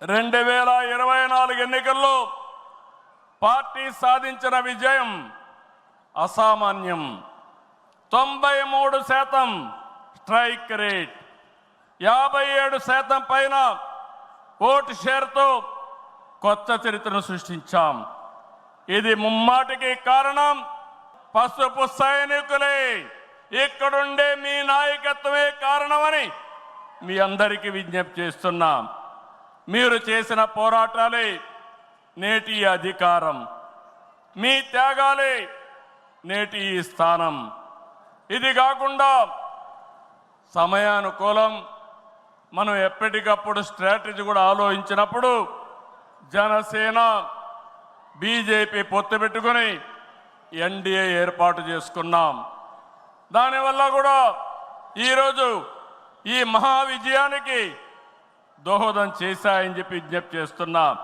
2024 ఎన్నికల్లో పార్టీ సాధించిన విజయం అసామాన్యం. 93% స్ట్రైక్ రేట్, 57% పైన ఓటు షేర్తో కొత్త చరిత్రను సృష్టించాం. ఇది ముమ్మాటికి కారణం పసుపు సైనికులే. ఇక్కడుండే మీ నాయకత్వమే కారణమని మీ అందరికీ విజ్ఞప్తి చేస్తున్నాం. మీరు చేసిన పోరాటాలే నేటి అధికారం, మీ త్యాగాలే నేటి ఈ స్థానం. ఇది కాకుండా సమయానుకూలం మనం ఎప్పటికప్పుడు స్ట్రాటజీ కూడా ఆలోచించినప్పుడు జనసేన బీజేపీ పొత్తు పెట్టుకుని ఎన్డీఏ ఏర్పాటు చేసుకున్నాం. దానివల్ల కూడా ఈరోజు ఈ మహా విజయానికి దోహదం చేశాయని చెప్పి విజ్ఞప్తి చేస్తున్నాం.